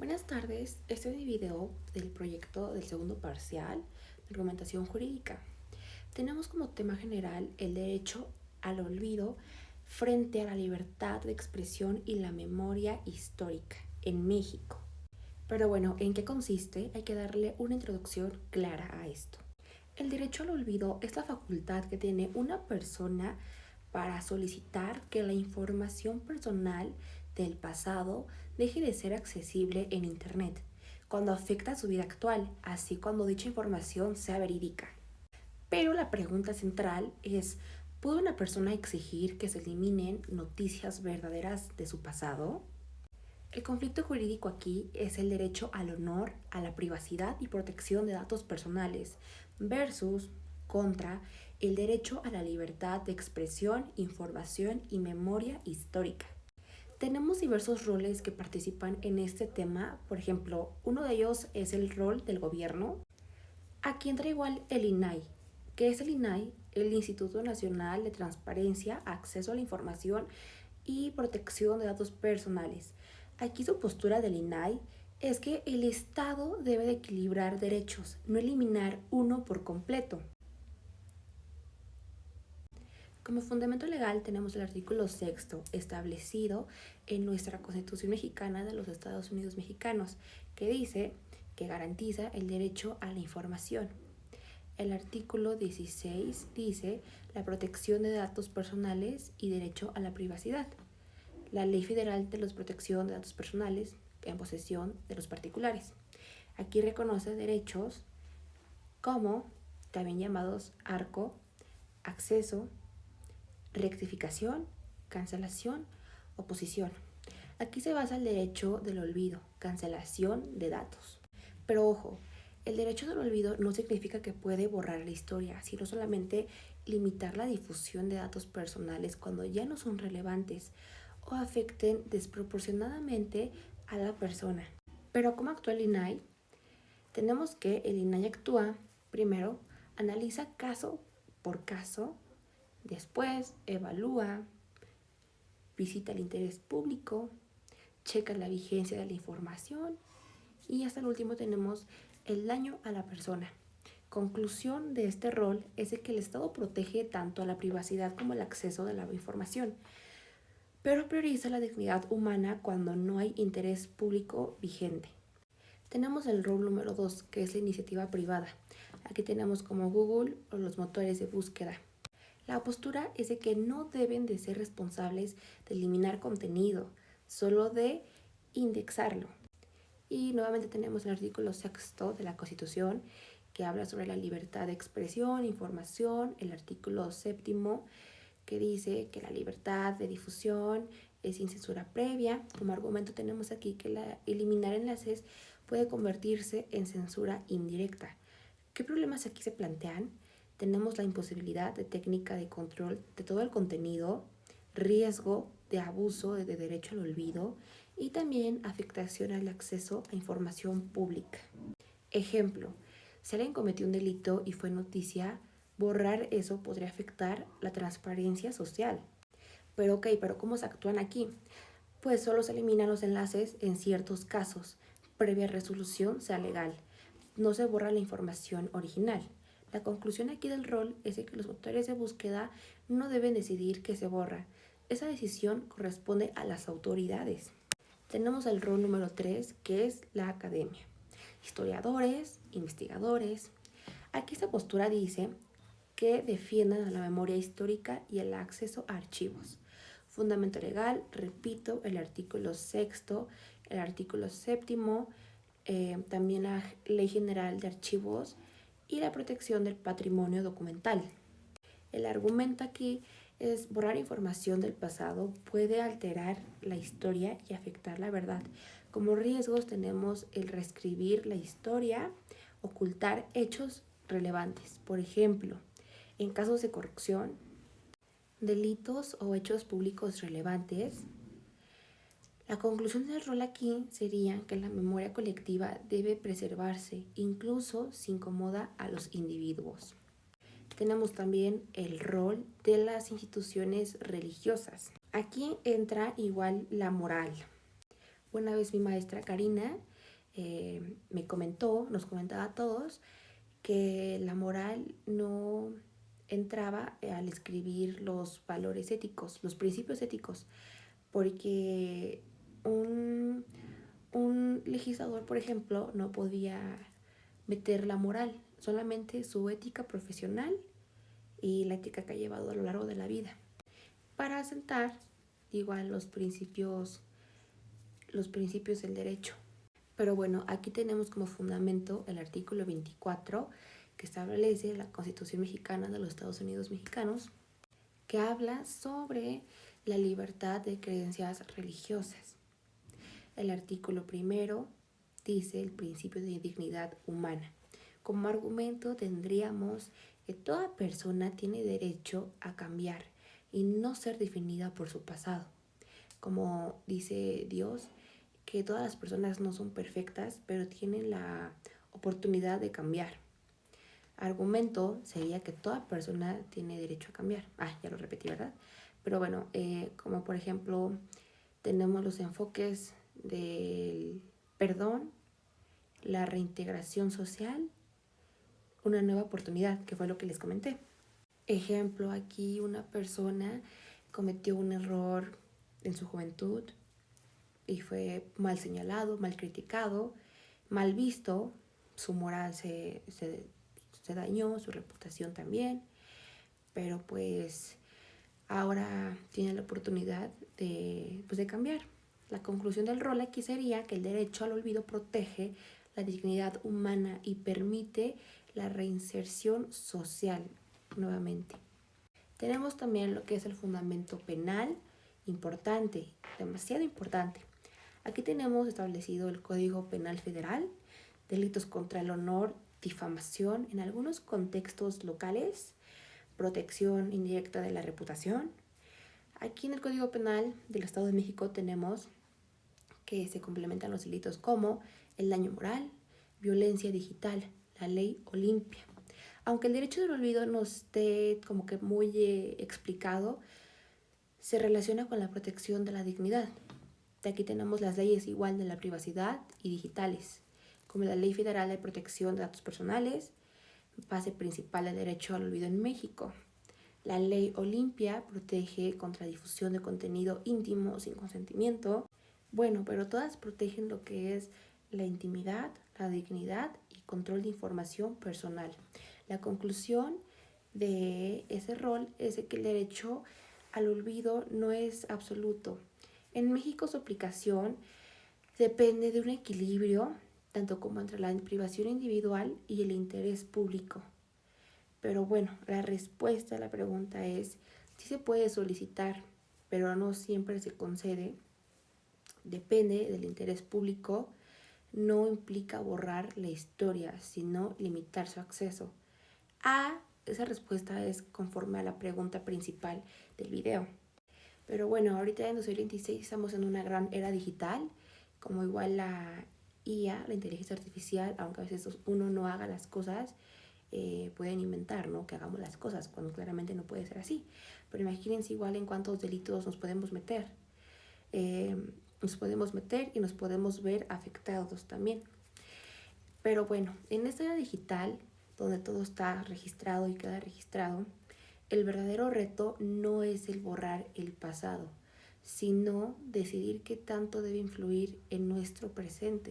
Buenas tardes, este es mi video del proyecto del segundo parcial de argumentación jurídica. Tenemos como tema general el derecho al olvido frente a la libertad de expresión y la memoria histórica en México. Pero bueno, ¿en qué consiste? Hay que darle una introducción clara a esto. El derecho al olvido es la facultad que tiene una persona para solicitar que la información personal del pasado deje de ser accesible en Internet, cuando afecta a su vida actual, así cuando dicha información sea verídica. Pero la pregunta central es, ¿puede una persona exigir que se eliminen noticias verdaderas de su pasado? El conflicto jurídico aquí es el derecho al honor, a la privacidad y protección de datos personales versus contra el derecho a la libertad de expresión, información y memoria histórica. Tenemos diversos roles que participan en este tema. Por ejemplo, uno de ellos es el rol del gobierno. Aquí entra igual el INAI. ¿Qué es el INAI? El Instituto Nacional de Transparencia, Acceso a la Información y Protección de Datos Personales. Aquí su postura del INAI es que el Estado debe de equilibrar derechos, no eliminar uno por completo. Como fundamento legal tenemos el artículo 6º establecido en nuestra Constitución Mexicana de los Estados Unidos Mexicanos, que dice que garantiza el derecho a la información. El artículo 16 dice la protección de datos personales y derecho a la privacidad. La Ley Federal de la Protección de Datos Personales en posesión de los particulares. Aquí reconoce derechos como, también llamados ARCO, acceso, rectificación, cancelación, oposición. Aquí se basa el derecho del olvido, cancelación de datos. Pero ojo, el derecho del olvido no significa que puede borrar la historia, sino solamente limitar la difusión de datos personales cuando ya no son relevantes o afecten desproporcionadamente a la persona. Pero ¿cómo actúa el INAI? Tenemos que el INAI actúa, primero, analiza caso por caso, después evalúa, visita el interés público, checa la vigencia de la información y hasta el último tenemos el daño a la persona. Conclusión de este rol es de que el Estado protege tanto a la privacidad como el acceso de la información, pero prioriza la dignidad humana cuando no hay interés público vigente. Tenemos el rol número 2, que es la iniciativa privada. Aquí tenemos como Google o los motores de búsqueda. La postura es de que no deben de ser responsables de eliminar contenido, solo de indexarlo. Y nuevamente tenemos el artículo 6º de la Constitución, que habla sobre la libertad de expresión, información, el artículo 7º, que dice que la libertad de difusión es sin censura previa. Como argumento tenemos aquí que eliminar enlaces puede convertirse en censura indirecta. ¿Qué problemas aquí se plantean? Tenemos la imposibilidad de técnica de control de todo el contenido, riesgo de abuso de derecho al olvido y también afectación al acceso a información pública. Ejemplo, si alguien cometió un delito y fue noticia, borrar eso podría afectar la transparencia social. Pero ¿cómo se actúan aquí? Pues solo se eliminan los enlaces en ciertos casos, previa resolución sea legal. No se borra la información original. La conclusión aquí del rol es que los motores de búsqueda no deben decidir qué se borra. Esa decisión corresponde a las autoridades. Tenemos el rol número 3, que es la academia. Historiadores, investigadores. Aquí esta postura dice que defiendan a la memoria histórica y el acceso a archivos. Fundamento legal, repito, el artículo 6º, el artículo 7º, también la Ley General de Archivos y la protección del patrimonio documental. El argumento aquí es borrar información del pasado puede alterar la historia y afectar la verdad. Como riesgos tenemos el reescribir la historia, ocultar hechos relevantes. Por ejemplo, en casos de corrupción, delitos o hechos públicos relevantes. La conclusión del rol aquí sería que la memoria colectiva debe preservarse, incluso si incomoda a los individuos. Tenemos también el rol de las instituciones religiosas. Aquí entra igual la moral. Una vez mi maestra Karina nos comentaba a todos que la moral no entraba al escribir los valores éticos, los principios éticos, porque un legislador, por ejemplo, no podía meter la moral, solamente su ética profesional y la ética que ha llevado a lo largo de la vida, para asentar igual los principios del derecho. Pero bueno, aquí tenemos como fundamento el artículo 24, que establece la Constitución Mexicana de los Estados Unidos Mexicanos, que habla sobre la libertad de creencias religiosas. El artículo primero dice el principio de dignidad humana. Como argumento tendríamos que toda persona tiene derecho a cambiar y no ser definida por su pasado. Como dice Dios, que todas las personas no son perfectas, pero tienen la oportunidad de cambiar. Argumento sería que toda persona tiene derecho a cambiar. Ya lo repetí, ¿verdad? Pero bueno, como por ejemplo, tenemos los enfoques del perdón, la reintegración social, una nueva oportunidad, que fue lo que les comenté. Ejemplo, aquí una persona cometió un error en su juventud y fue mal señalado, mal criticado, mal visto, su moral se dañó, su reputación también, pero pues ahora tiene la oportunidad de cambiar. La conclusión del rol aquí sería que el derecho al olvido protege la dignidad humana y permite la reinserción social nuevamente. Tenemos también lo que es el fundamento penal, importante, demasiado importante. Aquí tenemos establecido el Código Penal Federal, delitos contra el honor, difamación en algunos contextos locales, protección indirecta de la reputación. Aquí en el Código Penal del Estado de México tenemos que se complementan los delitos como el daño moral, violencia digital, la ley Olimpia. Aunque el derecho del olvido no esté como que muy explicado, se relaciona con la protección de la dignidad. De aquí tenemos las leyes igual de la privacidad y digitales, como la Ley Federal de Protección de Datos Personales, base principal del derecho al olvido en México. La Ley Olimpia protege contra difusión de contenido íntimo sin consentimiento. Bueno, pero todas protegen lo que es la intimidad, la dignidad y control de información personal. La conclusión de ese rol es que el derecho al olvido no es absoluto. En México su aplicación depende de un equilibrio, tanto como entre la privación individual y el interés público. Pero bueno, la respuesta a la pregunta es, sí se puede solicitar, pero no siempre se concede. Depende del interés público, no implica borrar la historia, sino limitar su acceso. Esa respuesta es conforme a la pregunta principal del video. Pero bueno, ahorita en 2026 estamos en una gran era digital, como igual la IA, la inteligencia artificial, aunque a veces uno no haga las cosas, pueden inventar, ¿no? Que hagamos las cosas, cuando claramente no puede ser así. Pero imagínense igual en cuántos delitos nos podemos meter. Nos podemos meter y nos podemos ver afectados también. Pero bueno, en esta era digital, donde todo está registrado y queda registrado, el verdadero reto no es el borrar el pasado, sino decidir qué tanto debe influir en nuestro presente.